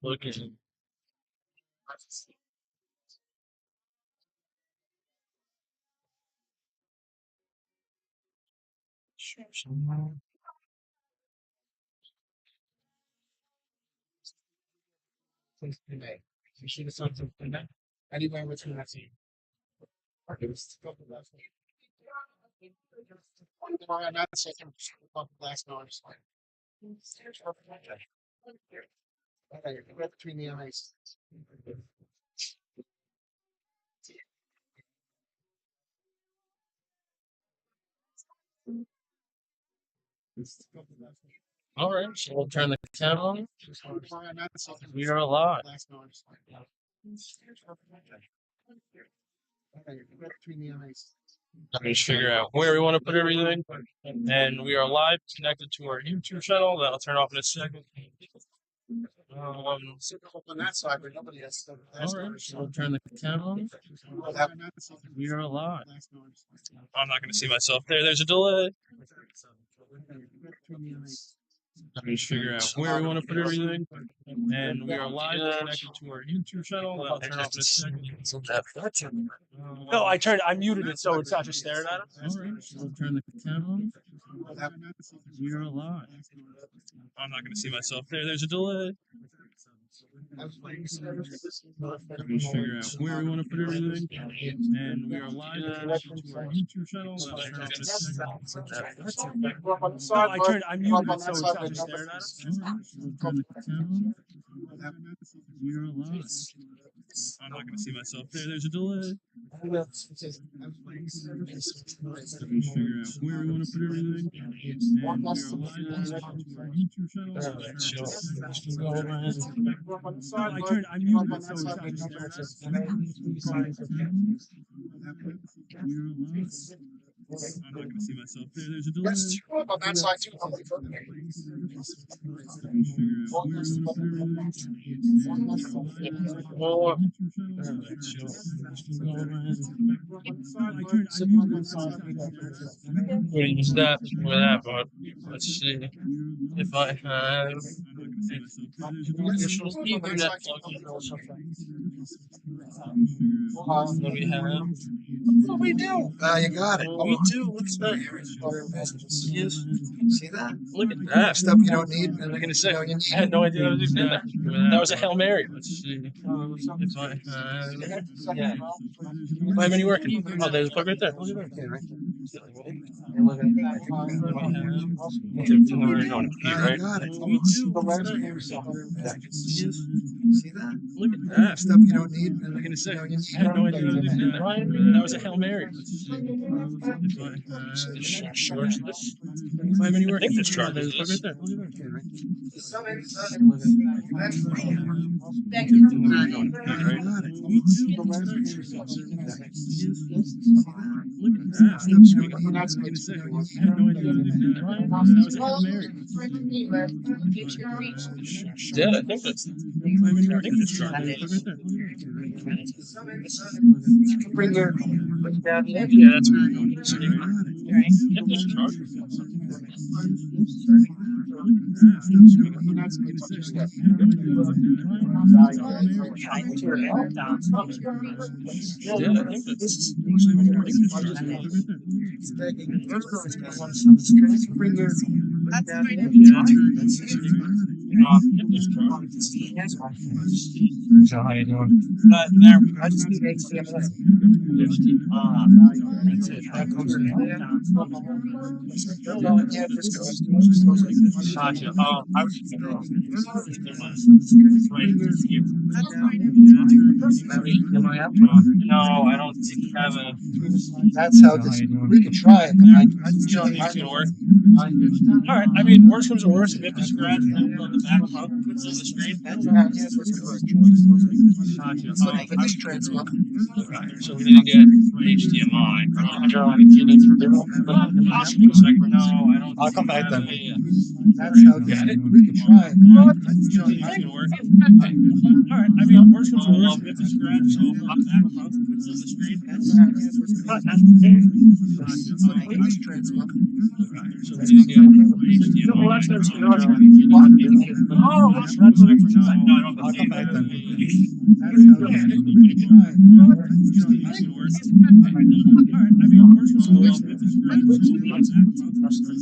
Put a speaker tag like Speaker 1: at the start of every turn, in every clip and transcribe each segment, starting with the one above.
Speaker 1: Looking. Anywhere between that scene. Last notice. Okay, right between the eyes. All right, so we'll turn the camera on. We are live. Let me just figure out where we want to put everything. And we are live, connected to our YouTube channel. That'll turn off in a second. On that side, but nobody has. All right, so we'll turn the camera on. We are live. I'm not going to see myself there. There's a delay. Let me just figure out where we want to put everything. And we are live, connected to our YouTube channel. That'll turn off in a second.
Speaker 2: No, I muted it so it's not just staring at us.
Speaker 1: All right, so we'll turn the camera on. We are live. I'm not going to see myself there. There's a delay. Let me just figure out where we want to put everything. And we are live, connected to our YouTube channel. That'll turn off in a second.
Speaker 2: No, I muted it so it's not just staring at us.
Speaker 1: All right, so we'll turn the camera on. We are live. I'm not going to see myself there. There's a delay. Let me just figure out where we want to put everything. And we are live, connected to our YouTube channel.
Speaker 2: I muted it so it's not just staring at us.
Speaker 1: I'm not going to see myself there. There's a delay.
Speaker 3: That's true on that side too.
Speaker 1: Let me figure out where we want to put everything. Pretty step with that, but let's see if I have additional Ethernet plug-in or something. What do we have?
Speaker 3: What do we do? You got it.
Speaker 1: What do we do? What's that? Yes.
Speaker 3: See that?
Speaker 1: Look at that.
Speaker 3: Stuff you don't need.
Speaker 1: I'm going to say,
Speaker 3: You need.
Speaker 1: I had no idea I was even in there. That was a Hail Mary. Let's see if I have any working. Oh, there's a plug right there. Look at that.
Speaker 3: Right? Got it. See that?
Speaker 1: Look at that.
Speaker 3: Stuff you don't need.
Speaker 1: I'm going to say, I had no idea I was even in there. That was a Hail Mary. Let's see if I charge this. If I have any working. I think this charges this. Right there. Look at that. Look at that. I had no idea. That was a Hail Mary. Yeah, I think that's. I think this charges.
Speaker 3: Bring your down here.
Speaker 1: Yeah, that's where we're going. Yep, this charges.
Speaker 3: So how you doing? I just need HTML. Yeah, just goes.
Speaker 1: Gotcha. I was just going No, I don't think you have a.
Speaker 3: That's how this. We could try it. I just
Speaker 1: You think it's gonna work? Alright, I mean, worst comes to worst, if we have to scratch on the back of the screen. So we need to get HDMI. No, I don't.
Speaker 3: I'll come back then.
Speaker 1: Yeah.
Speaker 3: That's how this. We could try it.
Speaker 1: You think it's gonna work? Alright. Alright, I mean, worst comes to worst, if it's scratch, so I'll pop back on the screen.
Speaker 2: Well, that's what I was gonna
Speaker 1: Oh, that's what I'm no, I don't
Speaker 3: I'll come back then.
Speaker 1: Alright, I mean, worst comes to worst, if it's scratch, so I'll pop back on the screen.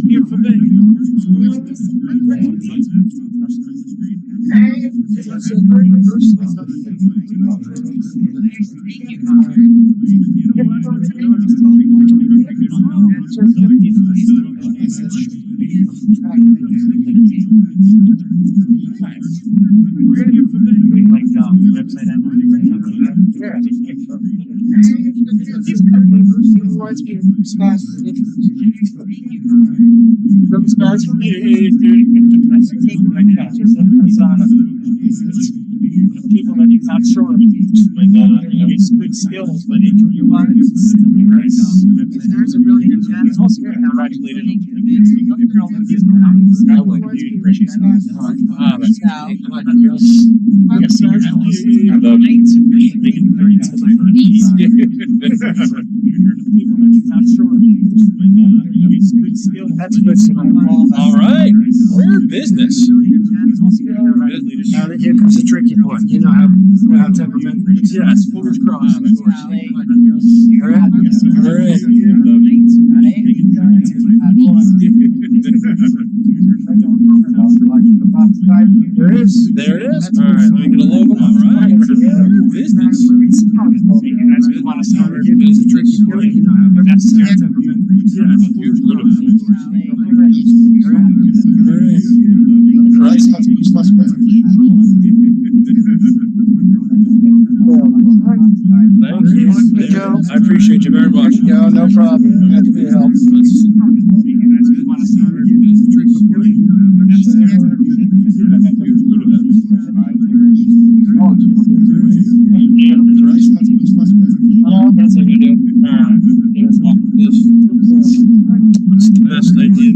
Speaker 2: Beautiful day. People that he's not sure of, like, he's good skills, but injury-wise, there's a really good chance. He's also congratulated him. I would, dude, appreciate it. That's now. I got senior analysts. I love making 32 people that he's not sure of, like, he's good skills. That's good.
Speaker 1: All right, we're in business.
Speaker 3: Now here comes the tricky part. You know how temperament is.
Speaker 1: Yes, fingers crossed.
Speaker 3: You're in.
Speaker 1: We're in.
Speaker 3: There is.
Speaker 1: There it is. All right, let me get a logo. All right, we're in business.
Speaker 2: You guys really want to start
Speaker 3: Here comes the tricky part. You know how temperament is. Christ, that's much less better.
Speaker 1: Thank you. I appreciate you very much.
Speaker 3: Yeah, no problem. Happy to help.
Speaker 1: That's what I'm gonna do. What's the best idea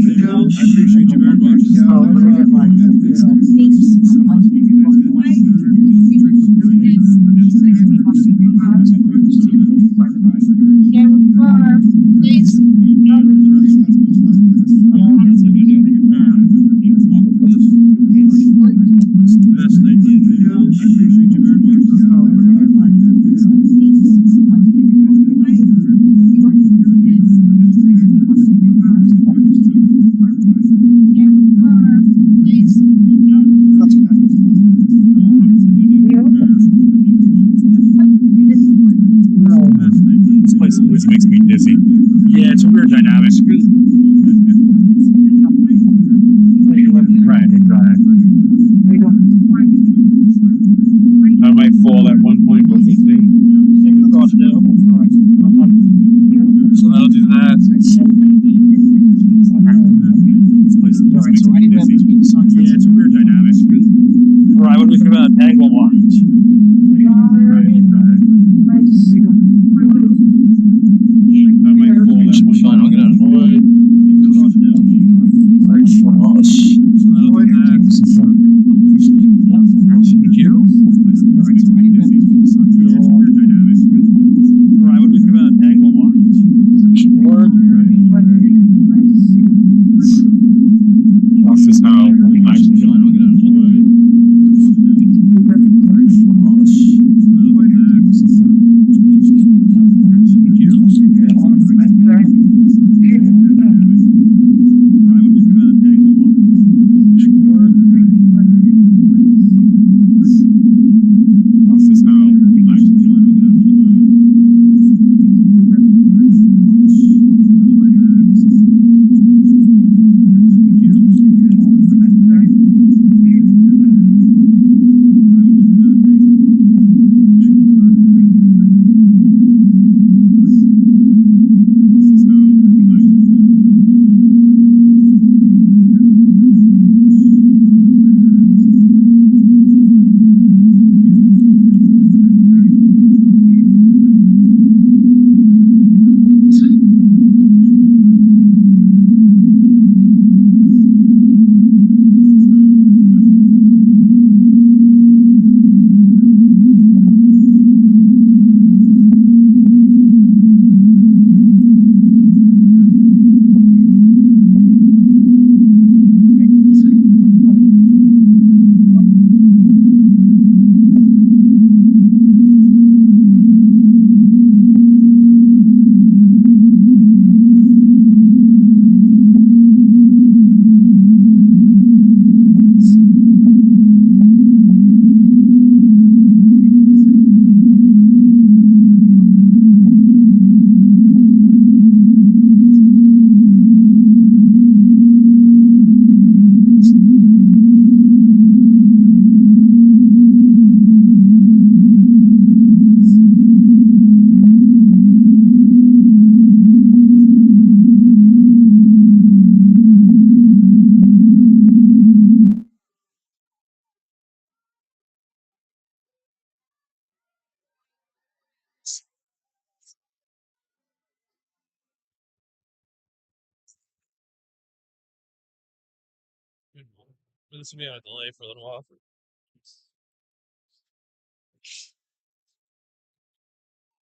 Speaker 1: This will be on a delay for a little while.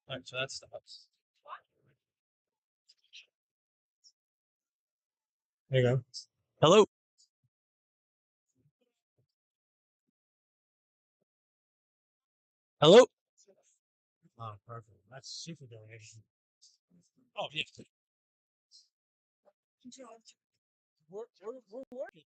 Speaker 1: Alright, so that stops. There you go. Hello. Hello.
Speaker 2: Oh, perfect. That's super donation.
Speaker 1: Oh yeah.
Speaker 2: We're working.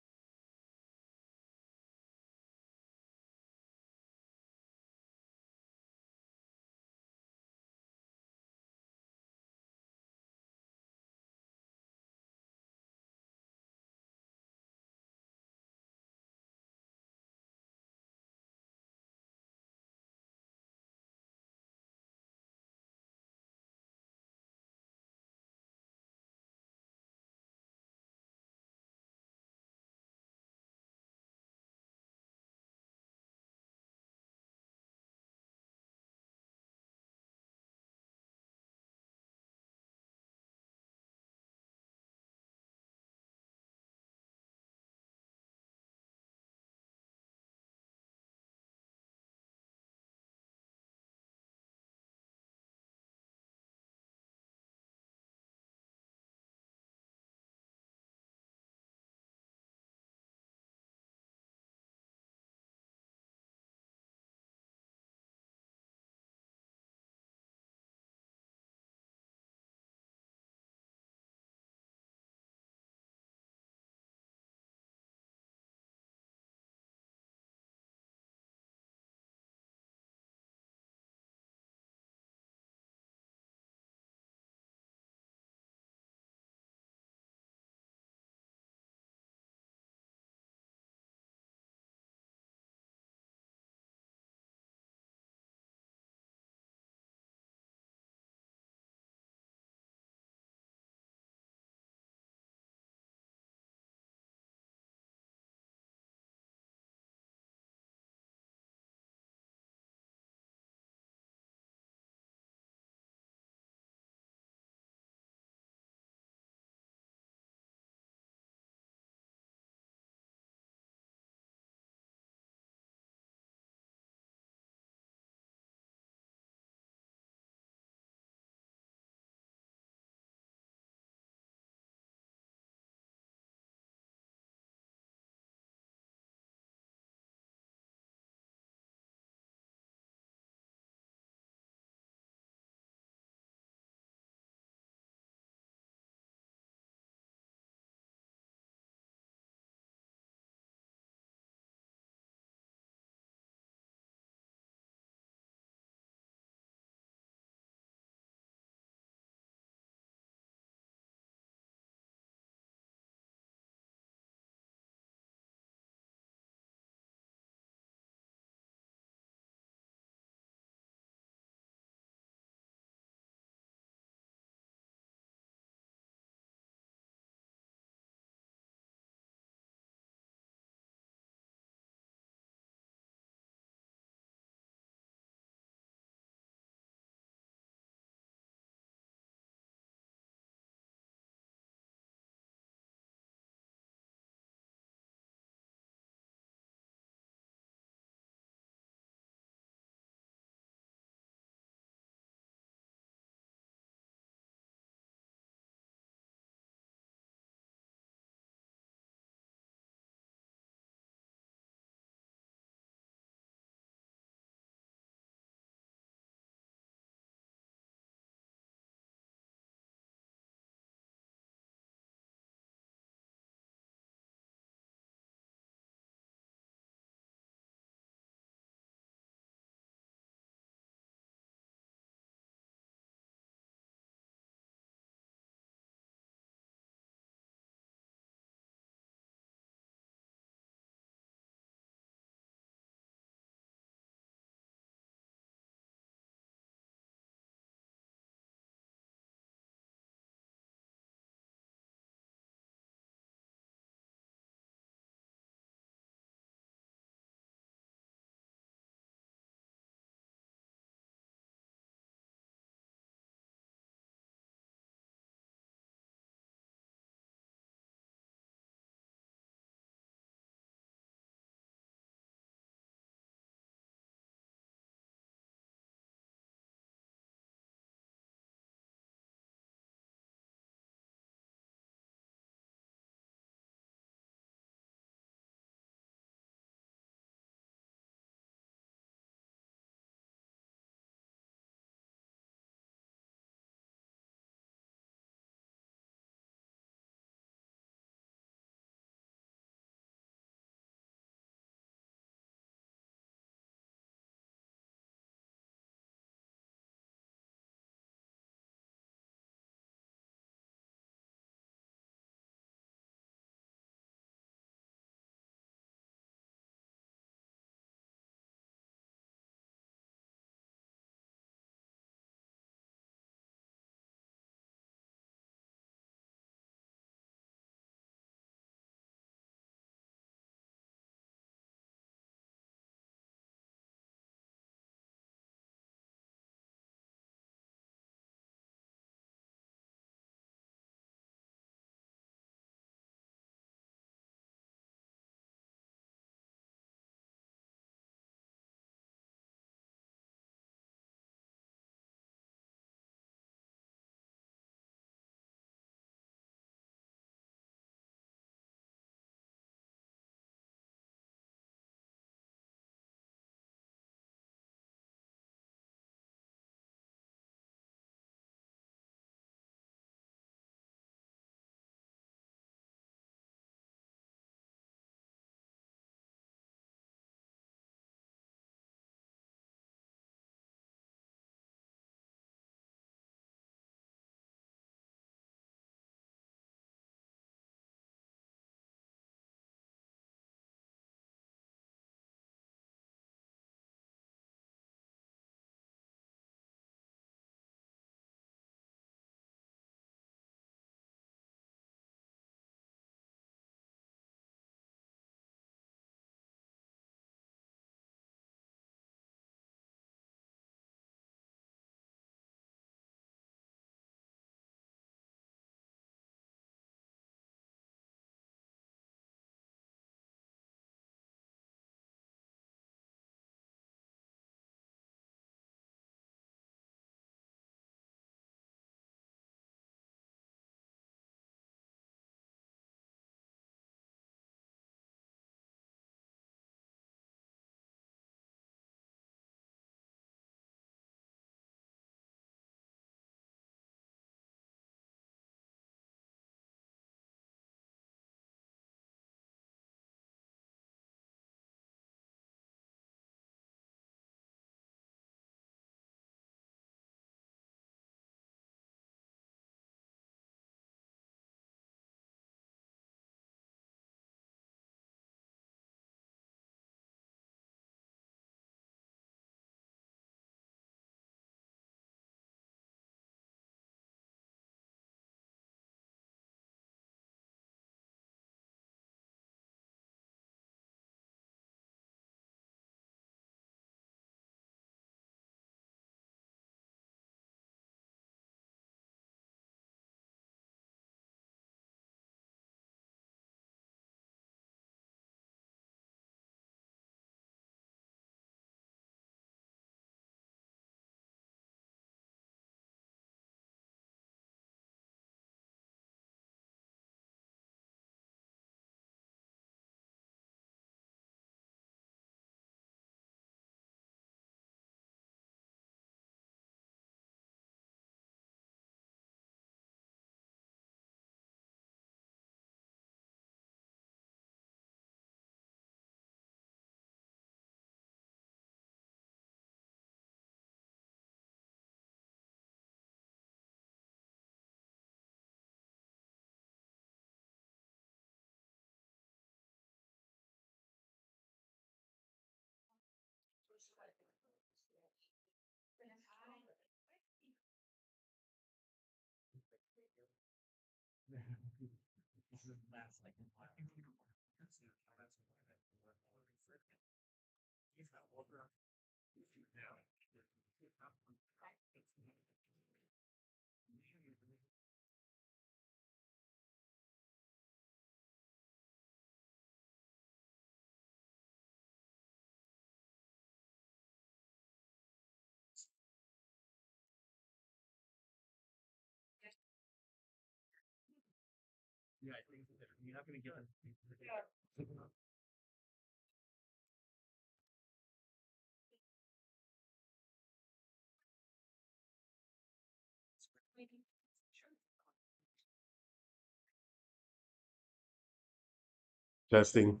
Speaker 4: Testing.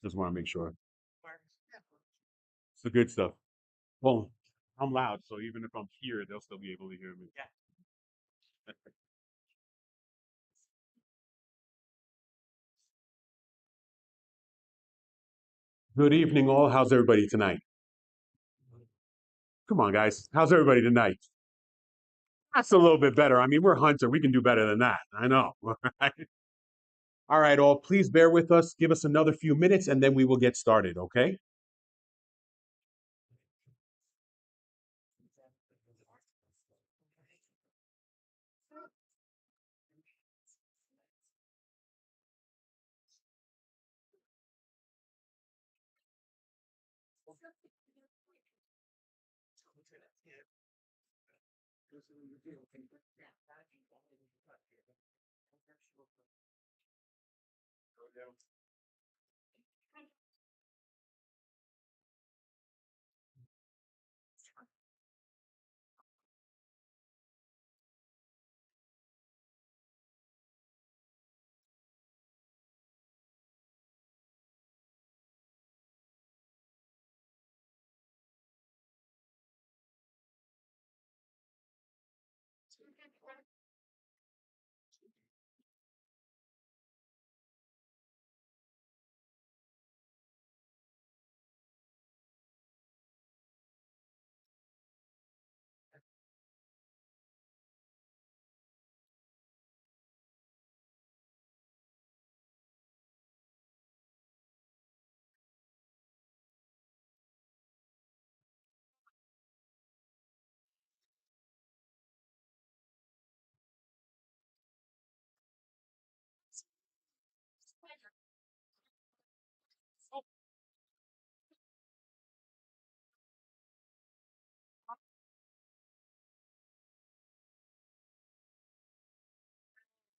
Speaker 4: Just want to make sure. It's the good stuff. Well, I'm loud, so even if I'm here, they'll still be able to hear me. Good evening, all. How's everybody tonight? Come on, guys. How's everybody tonight? That's a little bit better. I mean, we're Hunter. We can do better than that. I know. All right, all. Please bear with us. Give us another few minutes, and then we will get started, okay?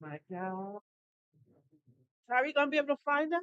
Speaker 5: My God. Are you gonna be able to find us?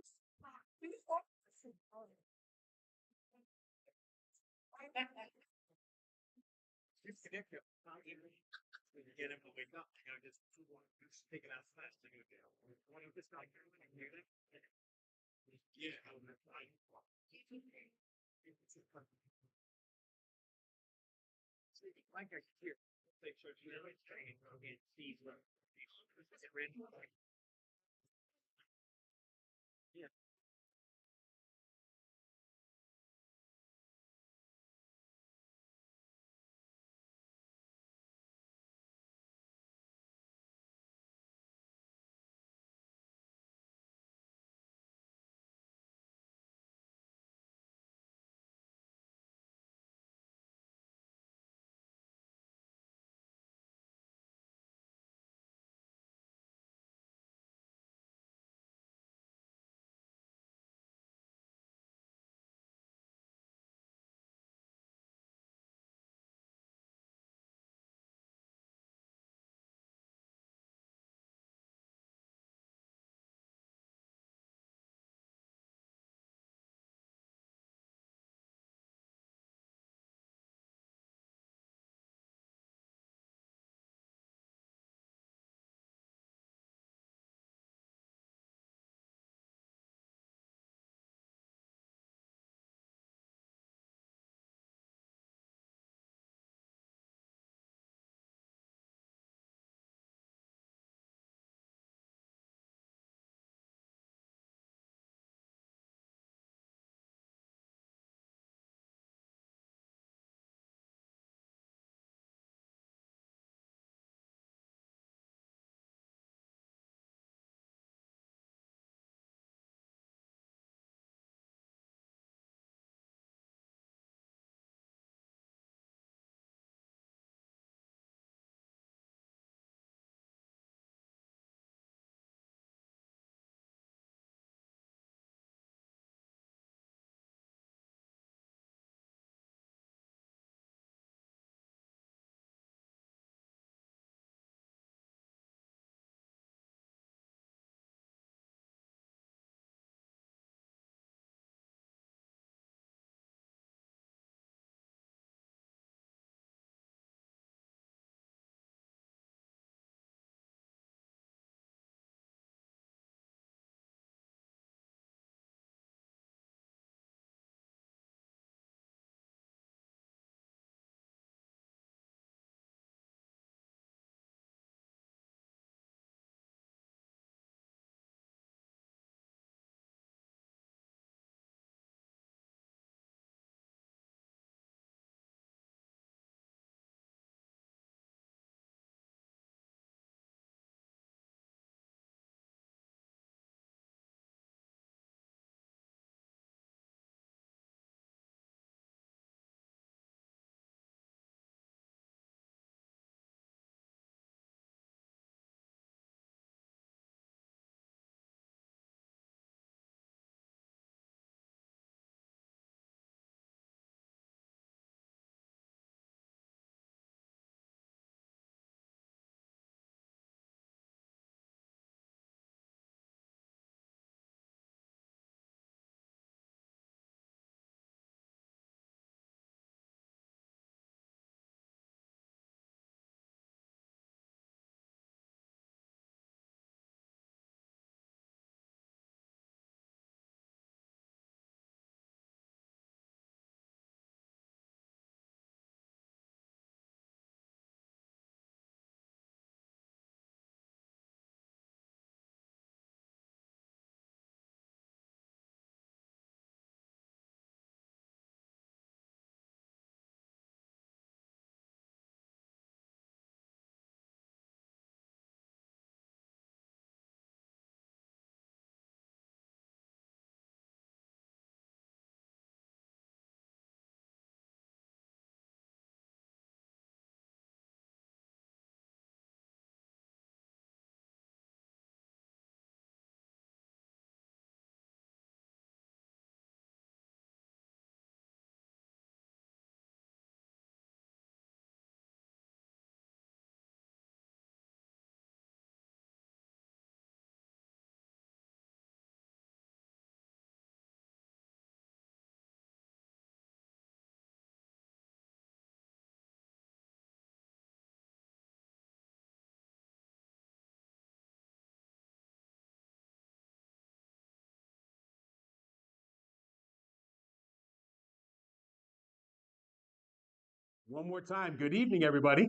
Speaker 4: One more time. Good evening, everybody.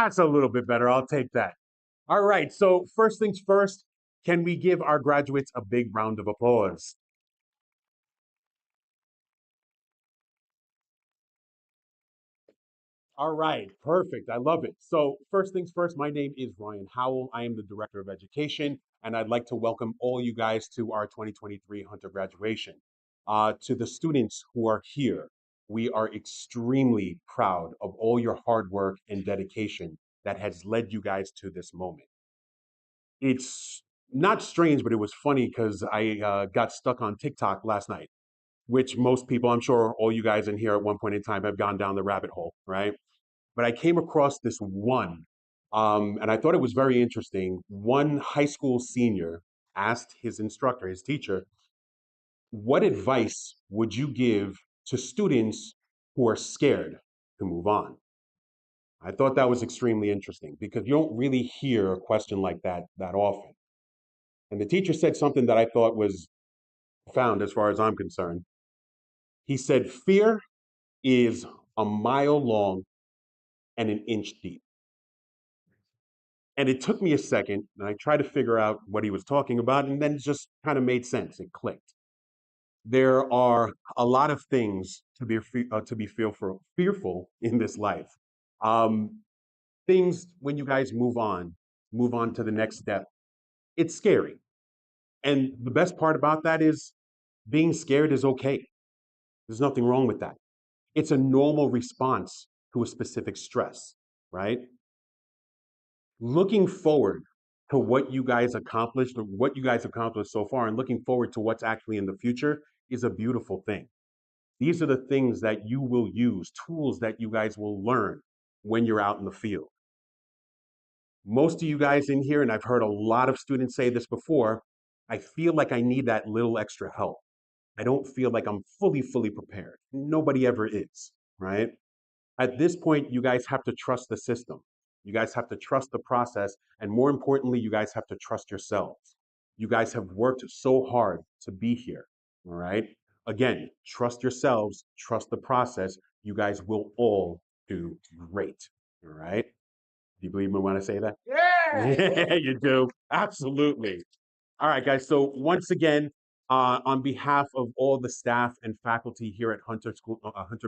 Speaker 4: It's a little bit better. I'll take that. All right. So, first things first, can we give our graduates a big round of applause? All right. Perfect. I love it. So, first things first, my name is Ryan Howell. I am the Director of Education, and I'd like to welcome all you guys to our 2023 Hunter graduation. To the students who are here, we are extremely proud of all your hard work and dedication that has led you guys to this moment. It's not strange, but it was funny because I got stuck on TikTok last night, which most people, I'm sure all you guys in here at one point in time have gone down the rabbit hole, right? But I came across this one, and I thought it was very interesting. One high school senior asked his instructor, his teacher, what advice would you give to students who are scared to move on? I thought that was extremely interesting because you don't really hear a question like that often. And the teacher said something that I thought was profound as far as I'm concerned. He said, fear is a mile long and an inch deep. And it took me a second, and I tried to figure out what he was talking about, and then it just kind of made sense. It clicked. There are a lot of things to be fearful in this life. Um, Things when you guys move on to the next step. It's scary, and the best part about that is being scared is okay. There's nothing wrong with that. It's a normal response to a specific stress, right? Looking forward to what you guys accomplished or what you guys accomplished so far and looking forward to what's actually in the future is a beautiful thing. These are the things that you will use, tools that you guys will learn when you're out in the field. Most of you guys in here, and I've heard a lot of students say this before, I feel like I need that little extra help. I don't feel like I'm fully prepared. Nobody ever is, right? At this point, you guys have to trust the system. You guys have to trust the process. And more importantly, you guys have to trust yourselves. You guys have worked so hard to be here. All right. Again, trust yourselves, trust the process. You guys will all do great. All right. Do you believe me when I say that? Yeah, you do. Absolutely. All right, guys. So once again, on behalf of all the staff and faculty here at Hunter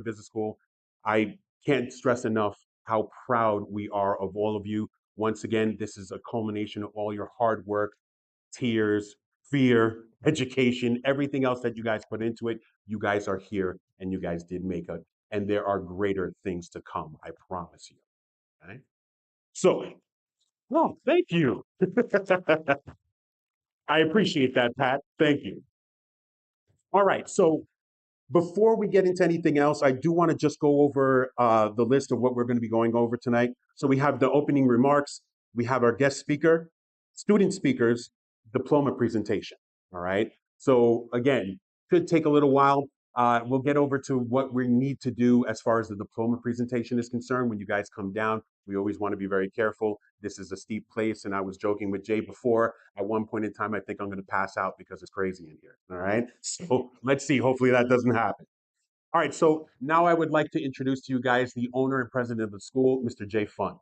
Speaker 4: Business School, I can't stress enough how proud we are of all of you. Once again, this is a culmination of all your hard work, tears, fear, education, everything else that you guys put into it. You guys are here, and you guys did make it. And there are greater things to come. I promise you. Okay. So, well, thank you. I appreciate that, Pat. Thank you. All right. So before we get into anything else, I do want to just go over the list of what we're going to be going over tonight. So we have the opening remarks, we have our guest speaker, student speakers, diploma presentation. All right. So again, could take a little while. We'll get over to what we need to do as far as the diploma presentation is concerned. When you guys come down, we always want to be very careful. This is a steep place, and I was joking with Jay before. At one point in time, I think I'm going to pass out because it's crazy in here. All right. So let's see. Hopefully that doesn't happen. All right. So now I would like to introduce to you guys the owner and president of the school, Mr. Jay Fun.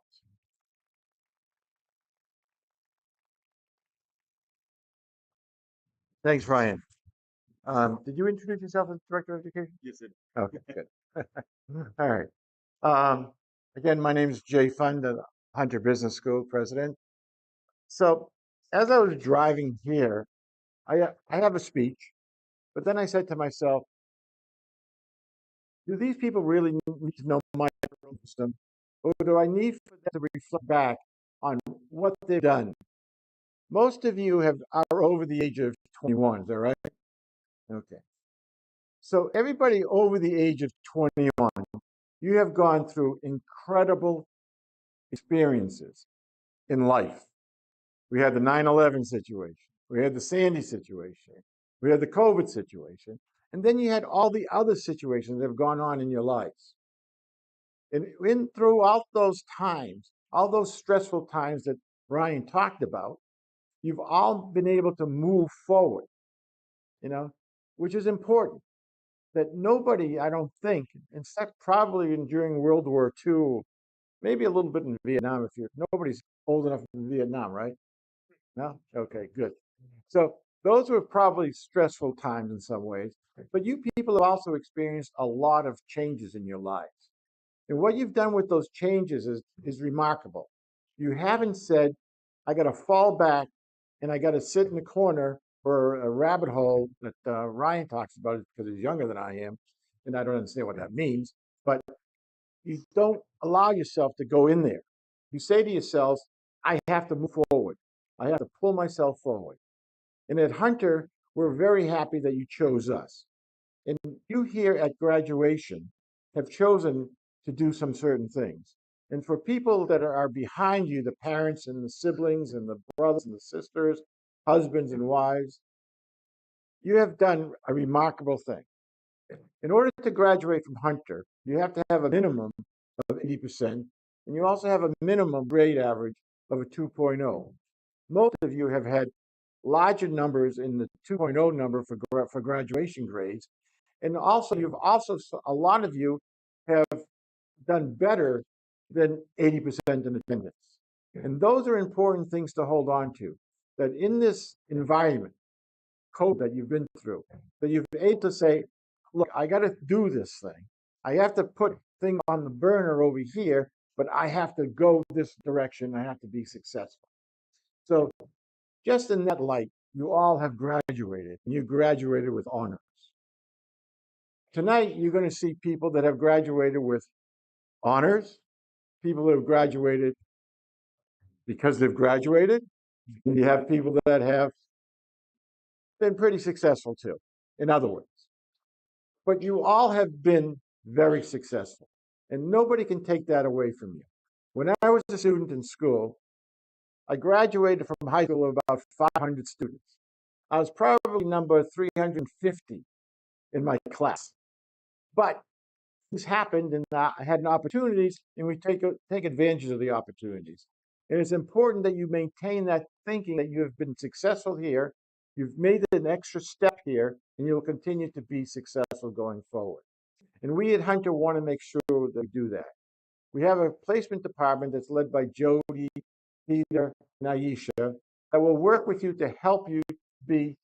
Speaker 3: Thanks, Ryan. Did you introduce yourself as Director of Education?
Speaker 4: Yes, sir.
Speaker 3: Okay, good. All right. Again, my name is Jay Fund, the Hunter Business School president. So as I was driving here, I have a speech, but then I said to myself, do these people really need to know my system, or do I need for them to reflect back on what they've done? Most of you are over the age of 21, is that right? Okay. So everybody over the age of 21, you have gone through incredible experiences in life. We had the 9/11 situation. We had the Sandy situation. We had the COVID situation. And then you had all the other situations that have gone on in your lives. And throughout those times, all those stressful times that Brian talked about, you've all been able to move forward, you know, which is important. that nobody, I don't think, except probably during World War II, maybe a little bit in Vietnam, if you're nobody's old enough in Vietnam, right? No? Okay, good. So those were probably stressful times in some ways, but you people have also experienced a lot of changes in your lives. And what you've done with those changes is remarkable. You haven't said, I got to fall back and I got to sit in the corner or a rabbit hole that Ryan talks about because he's younger than I am. And I don't understand what that means. But you don't allow yourself to go in there. You say to yourselves, I have to move forward. I have to pull myself forward. And at Hunter, we're very happy that you chose us. And you here at graduation have chosen to do some certain things. And for people that are behind you, the parents and the siblings and the brothers and the sisters, husbands and wives, you have done a remarkable thing. In order to graduate from Hunter, you have to have a minimum of 80%, and you also have a minimum grade average of a 2.0. Most of you have had larger numbers in the 2.0 number for graduation grades. And also, a lot of you have done better than 80% in attendance. And those are important things to hold on to. That in this environment, code that you've been through, that you've been able to say, look, I got to do this thing. I have to put things on the burner over here, but I have to go this direction. I have to be successful. So just in that light, you all have graduated, and you graduated with honors. Tonight, you're going to see people that have graduated with honors, people that have graduated because they've graduated, and you have people that have been pretty successful too, in other words. But you all have been very successful, and nobody can take that away from you. When I was a student in school, I graduated from high school with about 500 students. I was probably number 350 in my class. But things happened, and I had opportunities, and we take advantage of the opportunities. And it's important that you maintain that thinking that you have been successful here, you've made an extra step here, and you'll continue to be successful going forward. And we at Hunter want to make sure that we do that. We have a placement department that's led by Jody, Peter, and Aisha that will work with you to help you be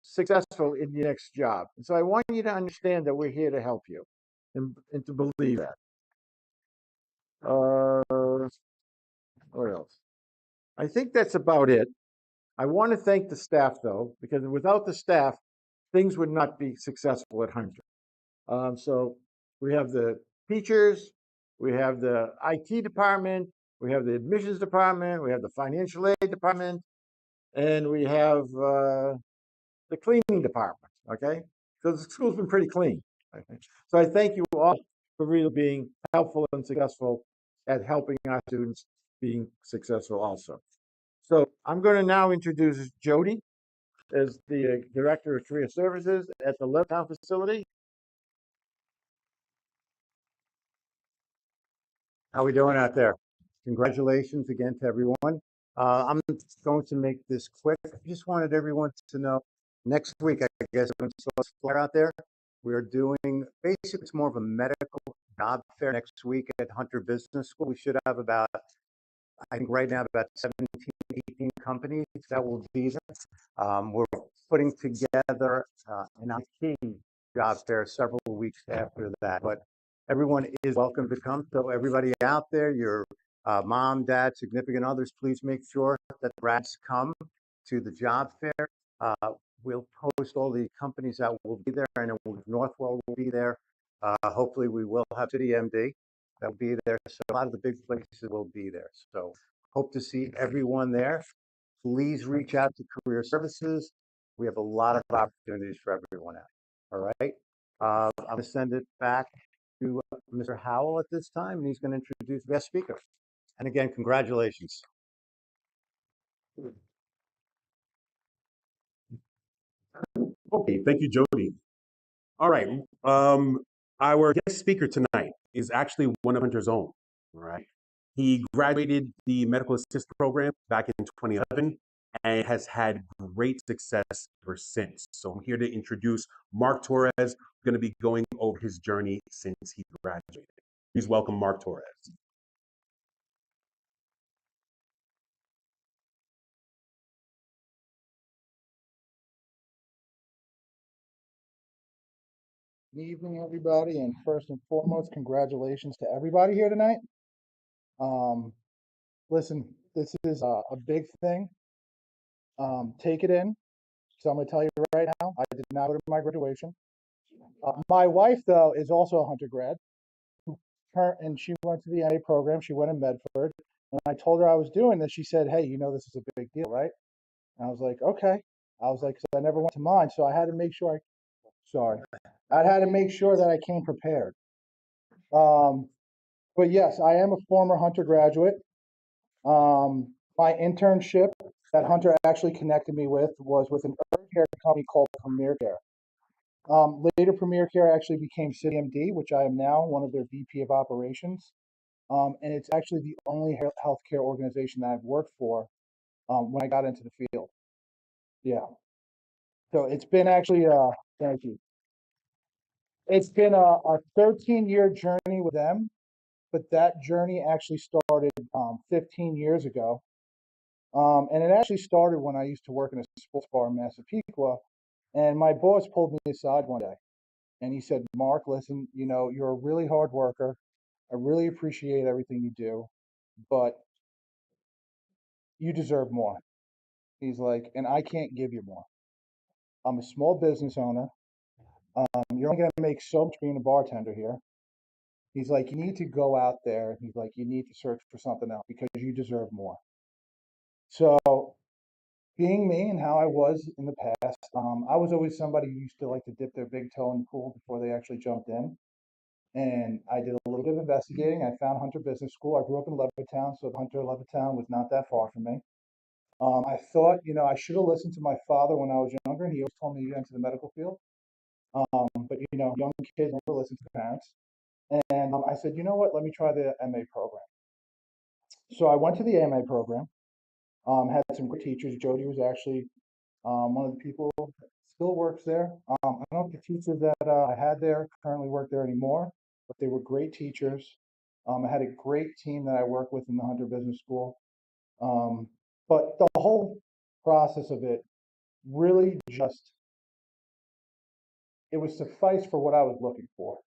Speaker 3: successful in your next job. And so I want you to understand that we're here to help you and to believe that. What else? I think that's about it. I want to thank the staff, though, because without the staff, things would not be successful at Hunter. So we have the teachers, we have the IT department, we have the admissions department, we have the financial aid department, and we have the cleaning department. Okay, so the school's been pretty clean. Okay? So I thank you all for really being helpful and successful at helping our students being successful also. So I'm going to now introduce Jody as the Director of Career Services at the Levittown facility. How are we doing out there? Congratulations again to everyone. I'm going to make this quick. I just wanted everyone to know next week, I guess, when it's flat out there, we are doing basically it's more of a medical job fair next week at Hunter Business School. We should have about, I think right now, about 17, 18 companies that will be there. We're putting together an IT job fair several weeks after that. But everyone is welcome to come. So everybody out there, your mom, dad, significant others, please make sure that grads come to the job fair. We'll post all the companies that will be there. I know Northwell will be there. Hopefully we will have City MD that will be there. So a lot of the big places will be there. So hope to see everyone there. Please reach out to Career Services. We have a lot of opportunities for everyone out. All right. I'm going to send it back to Mr. Howell at this time, and he's going to introduce the guest speaker. And again, congratulations.
Speaker 4: Okay, thank you, Jody. All right. Our guest speaker tonight is actually one of Hunter's own. All right. He graduated the medical assist program back in 2011, and has had great success ever since. So I'm here to introduce Mark Torres, who's going to be going over his journey since he graduated. Please welcome Mark Torres.
Speaker 6: Good evening, everybody, and first and foremost, congratulations to everybody here tonight. Um, Listen, this is a big thing. Take it in. So I'm going to tell you right now, I did not go to my graduation. My wife, though, is also a Hunter grad, and she went to the MA program. She went in Medford. When I told her I was doing this, she said, "Hey, you know this is a big deal, right?" And I was like, "Okay." I was like, "'Cause I never went to mine, so I had to make sure sorry, I had to make sure that I came prepared." Um, But yes, I am a former Hunter graduate. My internship that Hunter actually connected me with was with an urgent care company called Premier Care. Later, Premier Care actually became CityMD, which I am now one of their VP of operations. And it's actually the only healthcare organization that I've worked for when I got into the field. Yeah. So it's been actually, thank you. It's been a 13-year journey with them, but that journey actually started 15 years ago. And it actually started when I used to work in a sports bar in Massapequa. And my boss pulled me aside one day and he said, "Mark, listen, you know, you're a really hard worker. I really appreciate everything you do, but you deserve more." He's like, "And I can't give you more. I'm a small business owner. You're only going to make so much being a bartender here." He's like, "You need to go out there." He's like, "You need to search for something else because you deserve more." So being me and how I was in the past, I was always somebody who used to like to dip their big toe in the pool before they actually jumped in. And I did a little bit of investigating. I found Hunter Business School. I grew up in Levittown, so the Hunter Levittown was not that far from me. I thought, you know, I should have listened to my father when I was younger. He always told me to get into the medical field. But, you know, young kids never listen to their parents. And I said, you know what, let me try the MA program. So I went to the MA program, had some great teachers. Jody was actually one of the people still works there. I don't know if the teachers that I had there currently work there anymore, but they were great teachers. I had a great team that I worked with in the Hunter Business School. Um, but the whole process of it really just, it was suffice for what I was looking for.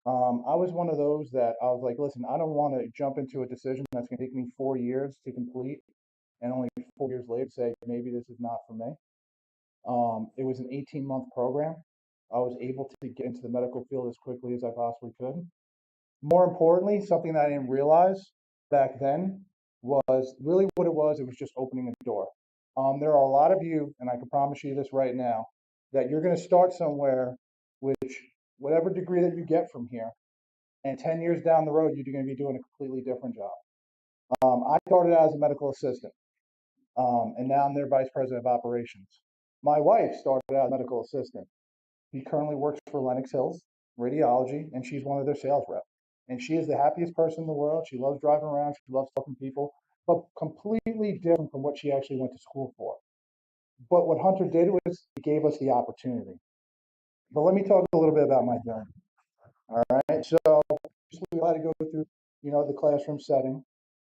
Speaker 6: I was one of those that I was like, listen, I don't want to jump into a decision that's going to take me 4 years to complete and only 4 years later say, maybe this is not for me. It was an 18-month program. I was able to get into the medical field as quickly as I possibly could. More importantly, something that I didn't realize back then was really what it was just opening a door. There are a lot of you, and I can promise you this right now, that you're going to start somewhere which, whatever degree that you get from here, and 10 years down the road, you're going to be doing a completely different job. I started out as a medical assistant, and now I'm their vice president of operations. My wife started out as a medical assistant. She currently works for Lenox Hills Radiology, and she's one of their sales reps. And she is the happiest person in the world. She loves driving around. She loves talking to people, but completely different from what she actually went to school for. But what Hunter did was he gave us the opportunity. But let me talk a little bit about my journey. All right. So we had to go through, you know, the classroom setting.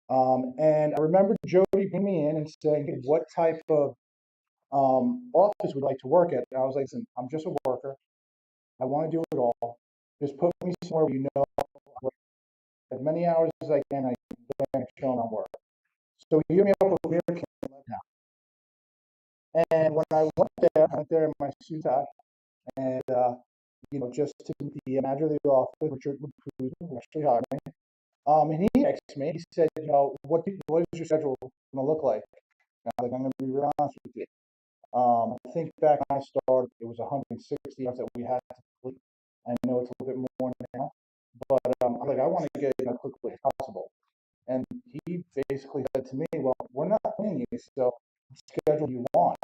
Speaker 6: And I remember Jody bringing me in and saying, "Hey, what type of office would you like to work at?" And I was like, "Listen, I'm just a worker. I want to do it all. Just put me somewhere where you know I work as many hours as I can. I can show them work." So he hit me up with Levittown. And when I went there in my suit tie, and you know, just to the manager of the office, Richard Cruz, who actually hired me. And he asked me, he said, you know, what is your schedule going to look like? And I was like, I'm going to be real honest with you. I think back when I started, it was 160 hours that we had to complete. I know it's a little bit more now, but I'm like, I want to get it as quickly as possible. And he basically said to me, well, we're not paying you, so schedule you want.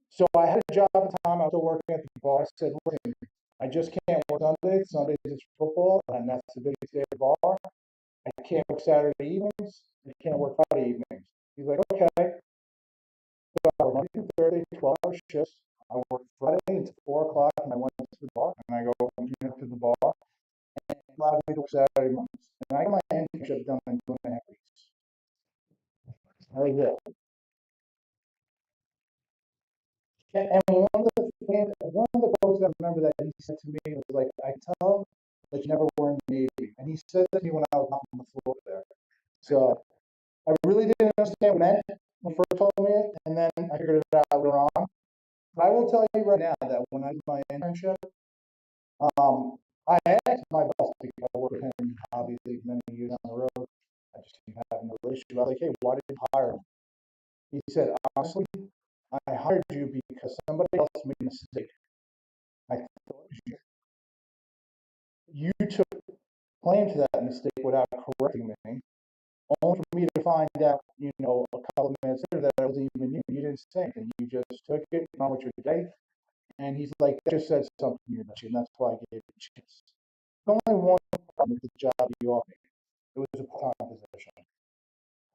Speaker 6: So I had a job at the time. I was still working at the bar. I said, listen, I just can't work Sundays. Sundays is football, and that's the biggest day of the bar. I can't work Saturday evenings. I can't work Friday evenings. He's like, okay. shifts. I work Friday until 4 o'clock, and I went to the bar, and I go to the bar, and allowed me to work Saturday mornings. And I got my internship done in 2.5 weeks. That was it. And one of the quotes I remember that he said to me was like, "I tell that you never were in the Navy," and he said that to me when I was on the floor there. So I really didn't understand what it meant when he first told me it, and then I figured it out later on. But I will tell you right now that when I did my internship, I asked my boss, because I worked with him obviously many years down the road. I just didn't have no issue. I was like, "Hey, why did you hire him?" He said, "Honestly, I hired you because somebody else made a mistake. I thought you took claim to that mistake without correcting me, only for me to find out, a couple of minutes later that it wasn't even you. You didn't say anything. You just took it, on with your day." And he's like, "That just said something to me about you, and that's why I gave you a chance." There's only one problem with the job you offered me. It was a part-time position.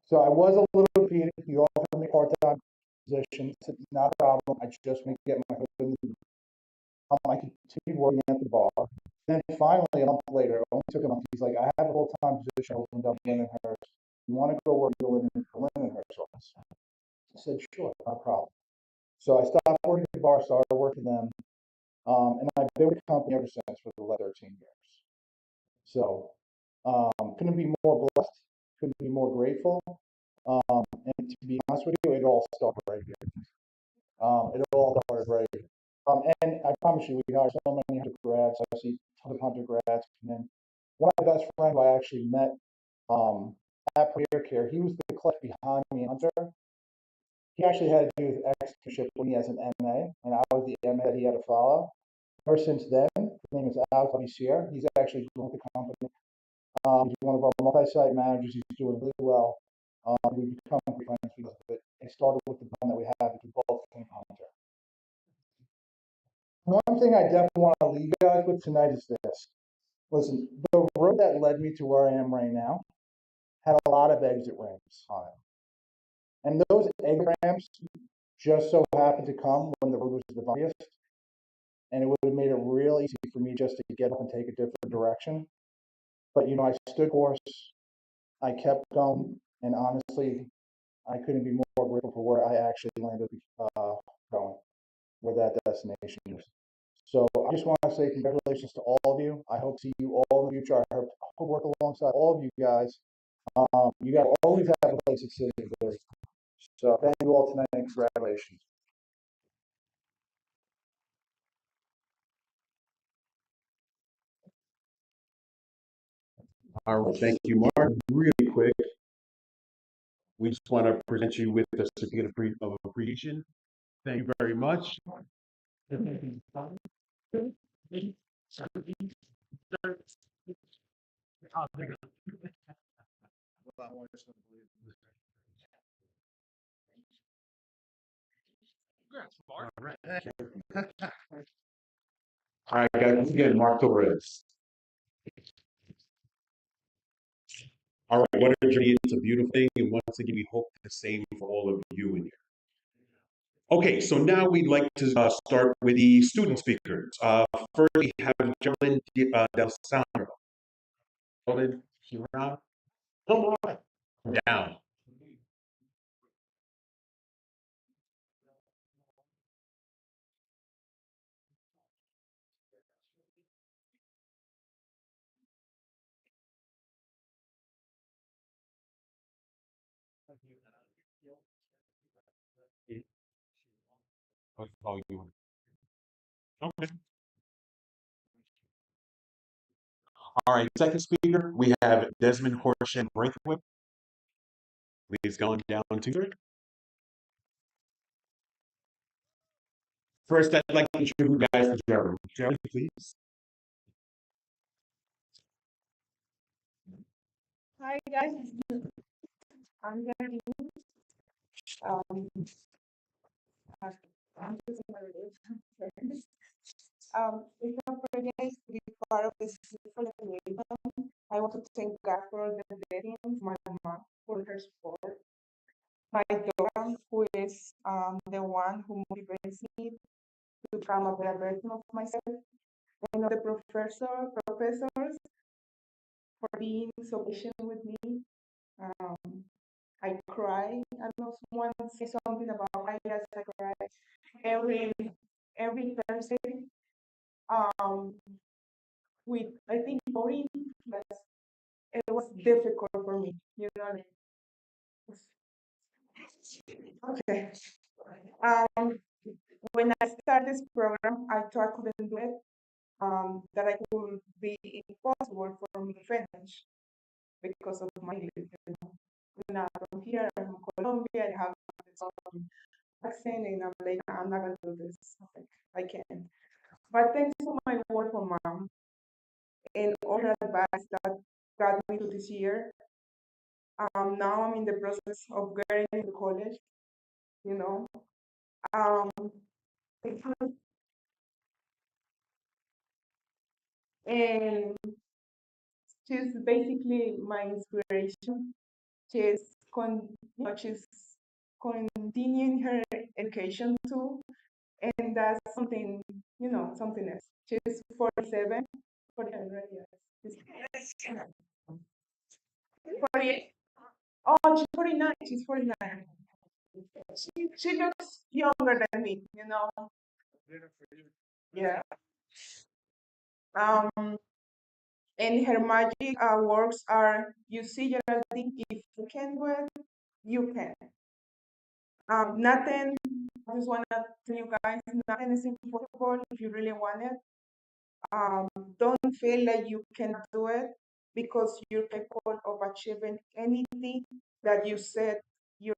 Speaker 6: So I was a little defeated. You offered me a part-time position. I said, "Not a problem. I just want to get my foot in the door." I continued working at the bar. Then finally, a month later, it only took a month. He's like, "I have a full-time position opened up in Lindenhurst. You want to go work in the Lindenhurst office?" I said, "Sure, no problem." So I stopped working at the bar, started working them, and I've been with the company ever since for the last 13 years. So couldn't be more blessed, couldn't be more grateful. And to be honest with you, it all started right here. It all started right here. And I promise you, we hire so many hundred grads. I see tons of hundred grads come in. One of my best friends I actually met at Premier Care, he was the clique behind me, Hunter. He actually had to do his externship when he has an MA, and I was the MA that he had to follow. Ever since then, his name is Alex Labissiere. He's actually doing the company. He's one of our multi-site managers. He's doing really well. We've become friends because of it. It started with the bond that we have, which we both came Hunter. One thing I definitely want to leave you guys with tonight is this. Listen, the road that led me to where I am right now had a lot of exit ramps on it. And those exit ramps just so happened to come when the road was the bumpiest. And it would have made it real easy for me just to get up and take a different direction. But I stood course, I kept going, and honestly, I couldn't be more grateful for where I actually landed going, where that destination is. So I just want to say congratulations to all of you. I hope to see you all in the future. I hope to work alongside all of you guys. You guys always have a place at City of Glory. So thank you all tonight and congratulations.
Speaker 4: All right, thank you, Mark. Really quick, we just want to present you with the certificate of appreciation. Thank you very much. All right, guys, again, Mark Torres. All right, what a journey. It's a beautiful thing. And once again, we hope the same for all of you in here. Okay, so now we'd like to start with the student speakers. First, we have Jolyn Del Sandro. Jolyn, you around? Come on. Down. Oh, you want? Okay. All right, second speaker, we have Desmond Horshan Braithwaite. Please go down to her. First, I'd like to introduce you guys to Jeremy. Jeremy, please.
Speaker 5: Hi guys, I'm Jenny. Um, I'm using my religion. It's a privilege to be part of this beautiful Levittown. I want to thank God for the wedding, my mom for her support, my daughter who is the one who motivates me to become a better version of myself. And the professors for being so patient with me. Um, I cry. I know someone say something about I guess I cry every every Thursday. Um, with I think 40, but it was difficult for me. Like, okay. Um, when I started this program, I thought I couldn't do it. That I could be impossible for me to finish because of my English. I'm not from here, I'm from Colombia, I have this accent, and I'm like, I'm not gonna do this. Like, I can't. But thanks to my work for mom and all her advice that got me to this year, now I'm in the process of getting into college, you know. Um, and she's basically my inspiration. She's she's continuing her education too, and that's something, something else. She's 47, 47, right? Yes. She's 48. Oh, she's 49. She's 49. She looks younger than me. Yeah. Um, and her magic works are, you see, Geraldine, if you can do it, you can. Nothing, I just want to tell you guys, nothing is impossible if you really want it. Um, don't feel like you can do it because you're capable of achieving anything that you set your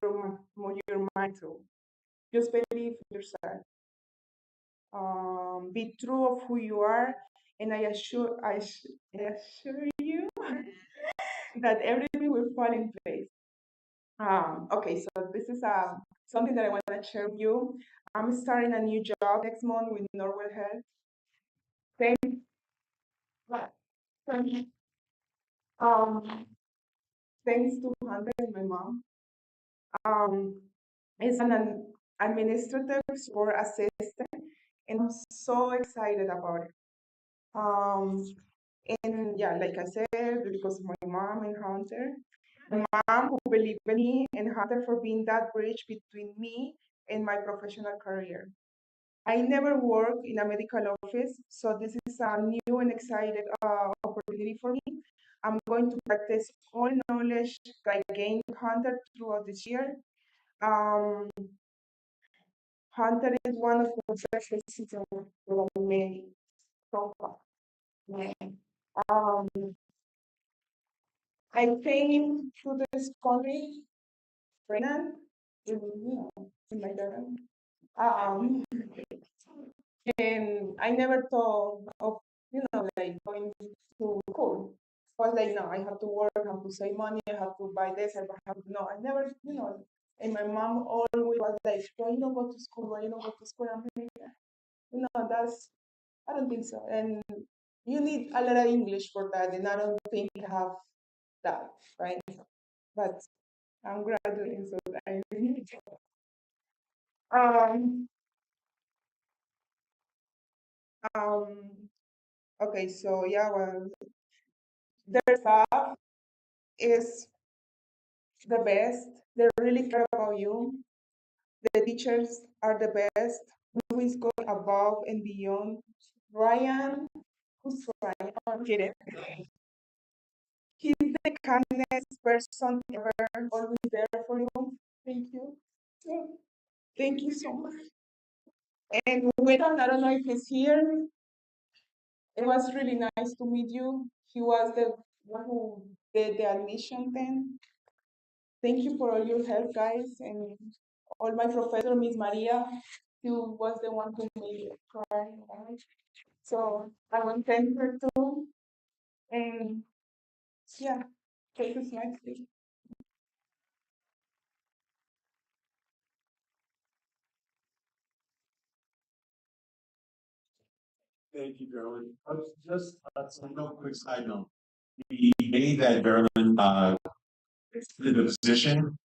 Speaker 5: mind to. Just believe yourself. Be true of who you are, and I assure you that everything will fall in place. Okay, so this is something that I want to share with you. I'm starting a new job next month with Norwell Health. Thanks, um, thanks to Hunter and my mom. Um, it's an administrative support assistant, and I'm so excited about it. Um, and yeah, like I said, because of my mom and Hunter, my mom who believed in me, and Hunter for being that bridge between me and my professional career. I never worked in a medical office, so this is a new and exciting opportunity for me. I'm going to practice all knowledge that I gained with Hunter throughout this year. Um, Hunter is one of the best decisions that I made so far. Yeah. Um, I came to this country pregnant, in my garden. Um, and I never thought of, like going to school. I was like, no, I have to work, I have to save money, I have to buy this, I have to, no, I never. And my mom always was like, why you don't go to school? Why you don't go to school? I'm like, I don't think so. And you need a lot of English for that, and I don't think I have that, right? But I'm graduating, so I really. Um, um, okay, so yeah, well, their staff is the best. They really care about you. The teachers are the best. Who is going above and beyond? Ryan, who's Ryan? Oh, I'm kidding. He's the kindest person ever, always there for you. Thank you. Yeah. Thank you so much. And Wayland, I don't know if he's here. It was really nice to meet you. He was the one who did the admission thing. Thank you for all your help, guys, and all my professor, Miss Maria, who was the one who made me cry. So I want to thank her too. And yeah, take this nice day.
Speaker 4: Thank you, Geraldine. Just a real quick side note. The day that Geraldine did the position,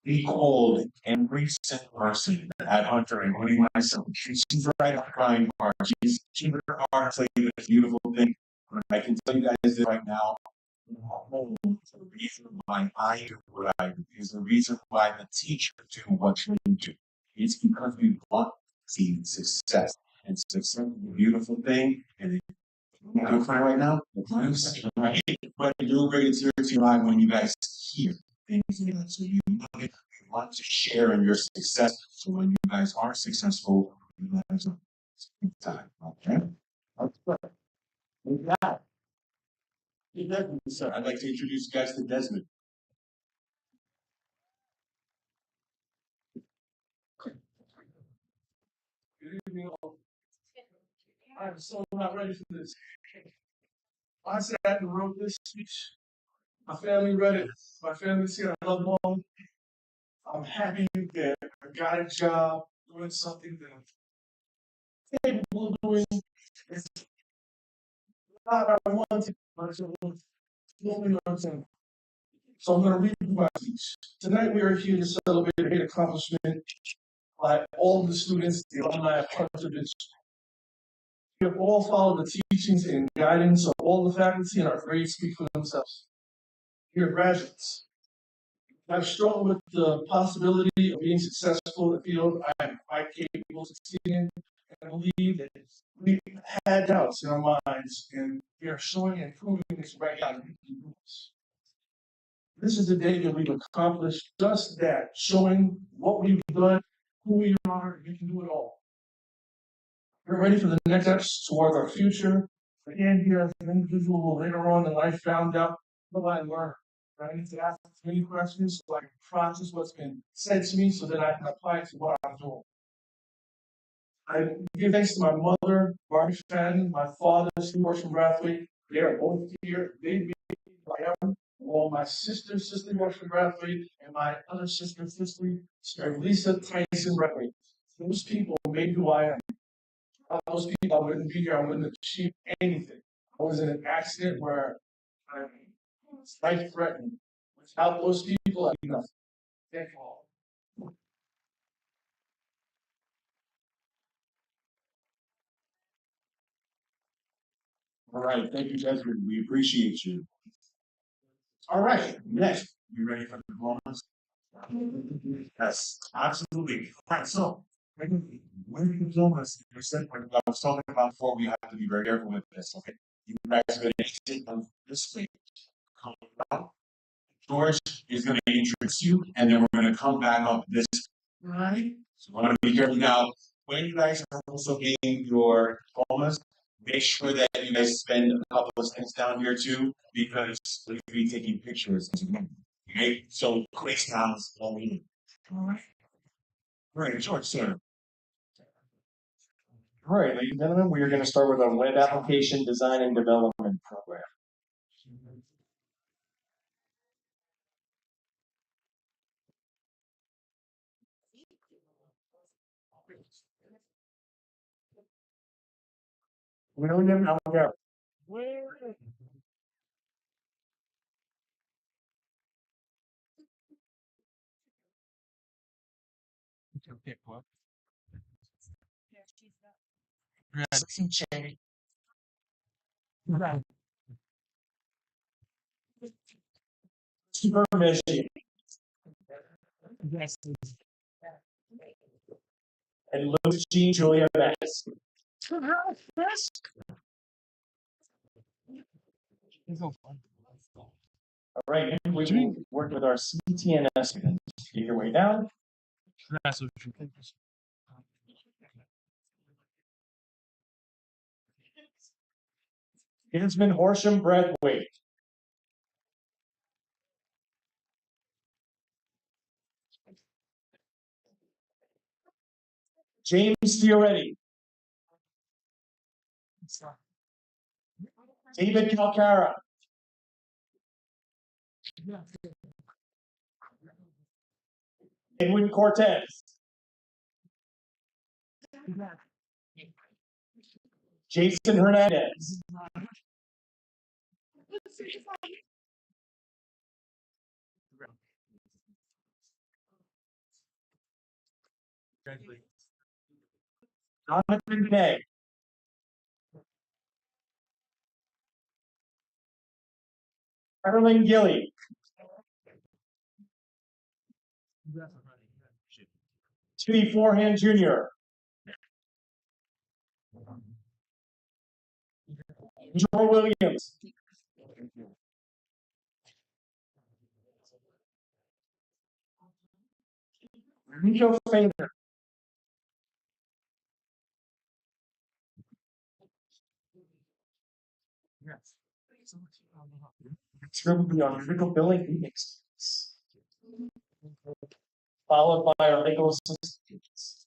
Speaker 2: He called every single person at Hunter, including myself. She's right on crying part. She's her heart played this beautiful thing. But I can tell you guys this right now. The reason why I do what I do is the reason why the teacher do what they do. It's because we want to see success. And success is a beautiful thing. And I'm crying right now. Right? But it will bring a tear to your eye when you guys hear things like that. So you want to share in your success. So when you guys are successful, you guys are time. Okay? Okay. With that, sir, I'd like to introduce you guys to Desmond. Good evening, all. I'm so not ready for this. I sat and wrote this speech. My family read it. My family said I love them all. I'm happy that I got a job doing something that I'm capable of doing. It's not what I wanted, but it's what I wanted. So I'm going to read my speech. Tonight we are here to celebrate a great accomplishment by all the students, the alumni of Hunter District. We have all followed the teachings and guidance of all the faculty, and our grades speak for themselves. Dear graduates, I've struggled with the possibility of being successful in the field I am quite capable of succeeding in, and I believe that we had doubts in our minds, and we are showing and proving this right now. This is the day that we've accomplished just that, showing what we've done, who we are, and we can do it all. We're ready for the next steps towards our future. Again, here as an individual later on in life found out what I learned. I need to ask many questions so I can process what's been said to me so that I can apply it to what I'm doing. I give thanks to my mother, Barbie Fadden, my father, Steve Worsham Brathwaite. They are both here. They made me who I am. Well, my sister, Worsham Brathwaite, and my other sister, Lisa Tyson Brathwaite. Those people made who I am. Without those people, I wouldn't be here. I wouldn't achieve anything. I was in an accident where I was life threatening. Without those people, I'd be nothing. Thank you all. All right, thank you, Desmond. We appreciate you. All right, next, you ready for the diplomas? Yes, absolutely. All right, so when the diplomas, you said when I was talking about before, we have to be very careful with this. Okay, you guys are going to exit on this way. Come out. George is going to introduce you, and then we're going to come back up this. Right. So I want to be careful now. When you guys are also getting your diplomas, make sure that you guys spend a couple of seconds down here too, because we'll be taking pictures as well. Okay, so quick sounds all we need. All right. All right, George, sir. All right, ladies and gentlemen, we are going to start with our web application design and development program. William Algar. Supervision. Yes. And Lucy Julia Betts. All right, we will work with our CTNS students. Get your way down. Kinsman Horsham Brathwaite. James Fioretti. David Calcara. Edwin Cortez. Jason Hernandez. Jonathan Day. Erling Gilly. Timmy Forehand Jr. Joe Williams. Rico Fader. It's going to be on Rico Billy Phoenix. Followed by our legal assistants.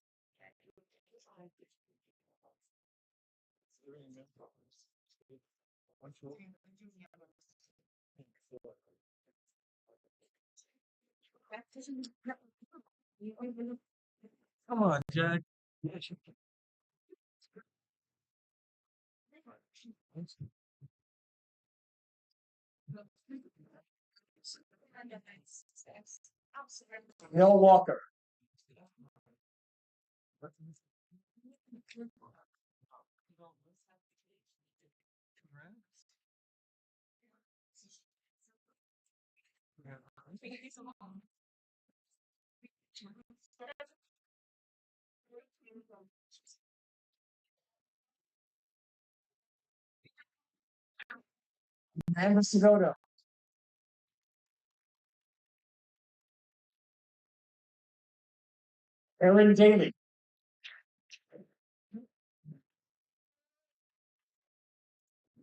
Speaker 1: Come on, Jack.
Speaker 2: Neil Walker. Amber Segoda. Aaron Daly.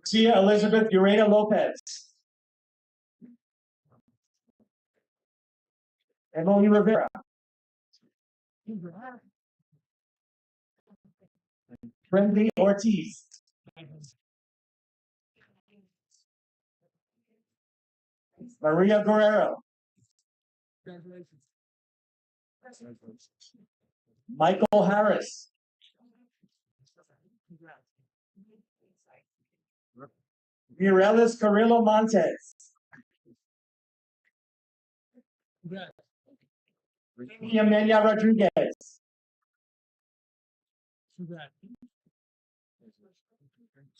Speaker 2: Tia Elizabeth Urena Lopez. Emily Rivera. Brendy Ortiz. Maria Guerrero. Michael Harris. Mireles Carrillo Montes. Amenya Rodriguez.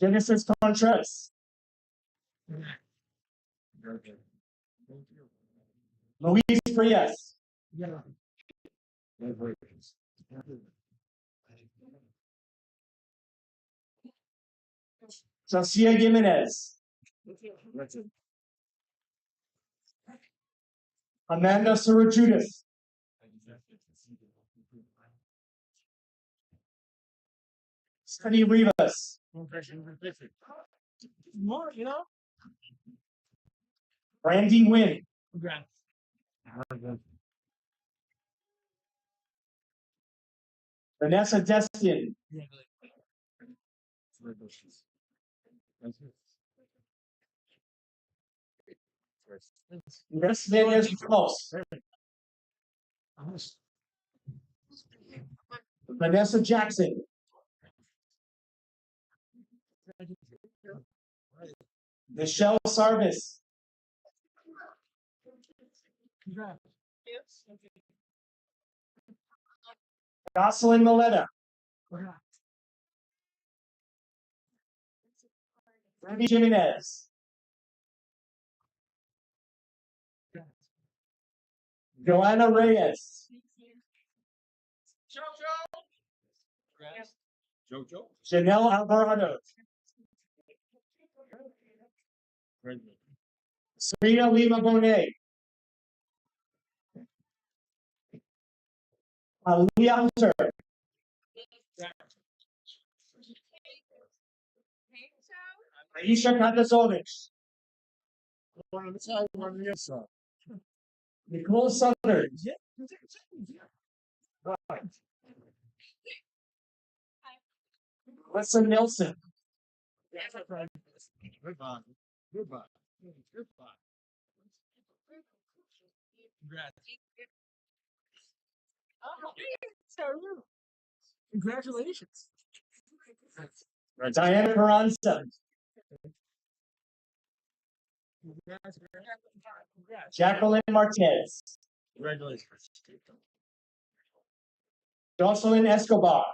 Speaker 2: Genesis Contreras. Luis Frias. Socia Jimenez. Amanda Surajudis. Stephanie Rivas.
Speaker 1: More, you know?
Speaker 2: Randy Wynn. Vanessa Destin. Investment close. Vanessa Jackson. Michelle Sarvis. Jocelyn Maleta. Ruby Jimenez. Joanna Reyes. Janelle Alvarado. Serena Lima Bonet. Aaliyah Hunter. Aisha Kandasovich. Nicole Southern. Melissa Nelson.
Speaker 1: Congratulations.
Speaker 2: Diana Carranza. Jacqueline Martinez.
Speaker 1: Congratulations.
Speaker 2: Jocelyn Escobar.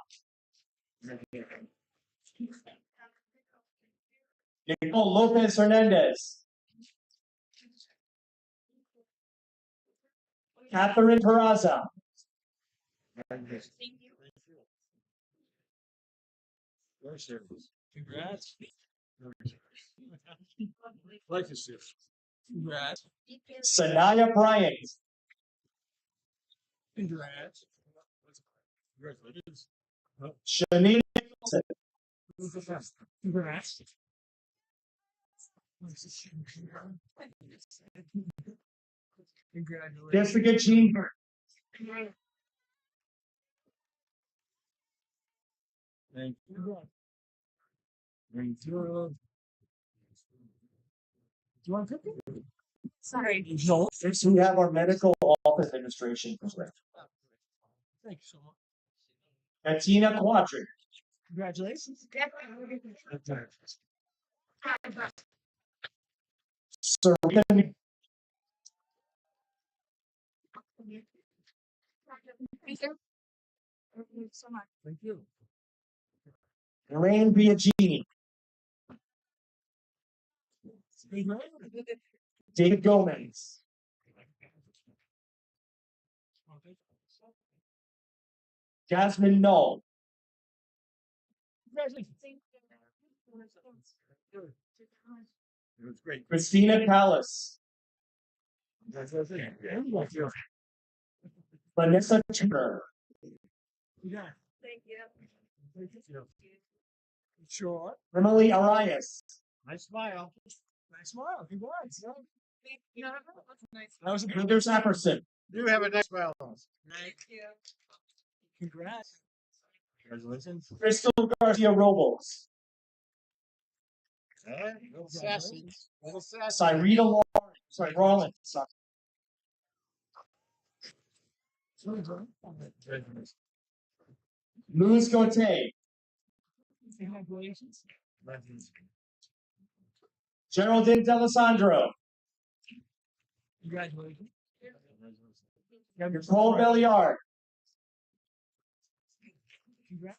Speaker 2: Nicole Lopez Hernandez. Catherine Peraza.
Speaker 1: Congrats. Congrats.
Speaker 2: Sanaya Bryant.
Speaker 1: Congrats. Congratulations.
Speaker 2: Shanine Nicholson.
Speaker 1: Congrats. Congratulations.
Speaker 2: Jessica Jean.
Speaker 1: Thank you. Thank you. Do you want cookie? Sorry. No.
Speaker 2: Next, we have our medical office administration program.
Speaker 1: Thank you so much.
Speaker 2: Katina Quadri.
Speaker 1: Congratulations.
Speaker 2: Serena
Speaker 1: Thank you. Thank you so much. Thank you.
Speaker 2: Elaine Biagini. David Gomez. Jasmine Null.
Speaker 1: It was great.
Speaker 2: Christina Callis. Vanessa Turner.
Speaker 1: Yeah. Thank you. Thank you. Sure.
Speaker 2: Emily Arias.
Speaker 1: Nice smile. Nice smile. Congrats. Yeah. Nice.
Speaker 2: That was Heather Saperson.
Speaker 3: You have a nice smile.
Speaker 1: Thank you. Congrats. Congratulations.
Speaker 2: Crystal Garcia Robles.
Speaker 3: Little sassy. Little sassy.
Speaker 2: Cyrita Rollins. Luz Gauthier.
Speaker 1: Congratulations.
Speaker 2: Geraldine D'Alessandro.
Speaker 1: Congratulations.
Speaker 2: Nicole Belliard.
Speaker 1: Congrats.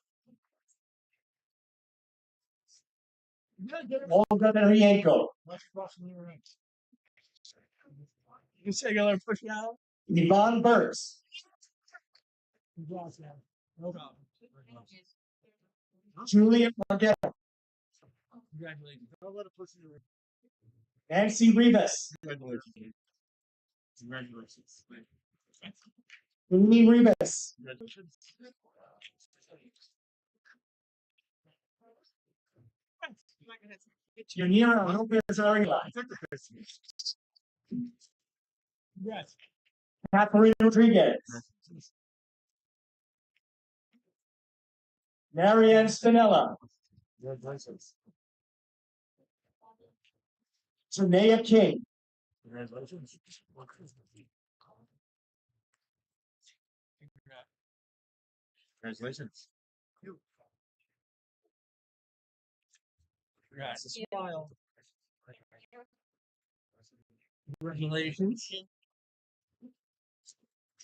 Speaker 2: Olga Marienko.
Speaker 1: You say you're gonna push it out?
Speaker 2: Yvonne Burks.
Speaker 1: Congrats, man. No problem.
Speaker 2: Julia Margetta.
Speaker 1: Congratulations. I'll let it push it away.
Speaker 2: Nancy Rivas.
Speaker 1: Congratulations. Congratulations.
Speaker 2: Amy Rivas.
Speaker 1: Congratulations.
Speaker 2: Yanira Lopez Arila.
Speaker 1: Congrats.
Speaker 2: Catherine Rodriguez. Marianne Spinella.
Speaker 1: Congratulations.
Speaker 2: Tanea King.
Speaker 1: Congratulations. Congratulations. Congrats. Smile. Congratulations.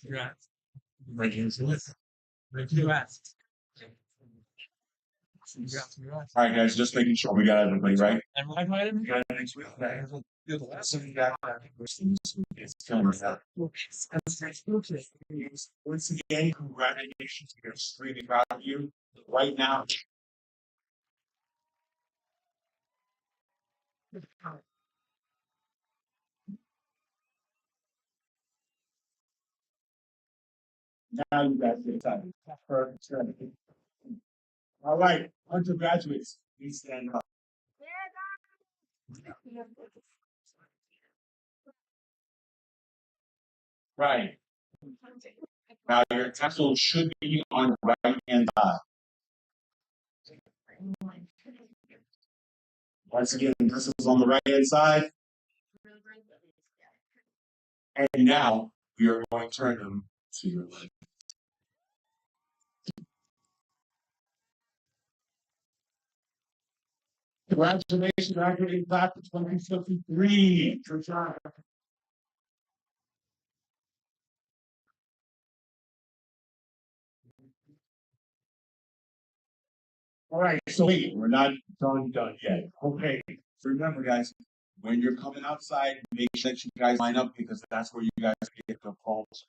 Speaker 1: Congrats. Congratulations. Congrats. Congrats.
Speaker 2: All right, guys, just making sure we got everybody right.
Speaker 1: And my item?
Speaker 2: You're the last one you got. It's coming up. Once again, congratulations. We're extremely proud of you. Right now, now you guys get time. Perfect. All right, undergraduates, please stand up. Right. Now your pencil should be on the right hand side. Once again, this is on the right hand side. And now we are going to turn them to your left. Congratulations, graduating class of 2023. Good job.
Speaker 3: All right, so wait, we're not done yet. Okay, so remember, guys, when you're coming outside, make sure that you guys line up because that's where you guys get the calls.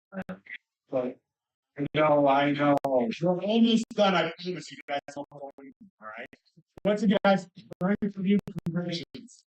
Speaker 3: But I know. We're almost done. I promise you guys. All right. Once again, guys, very good for you. Congratulations.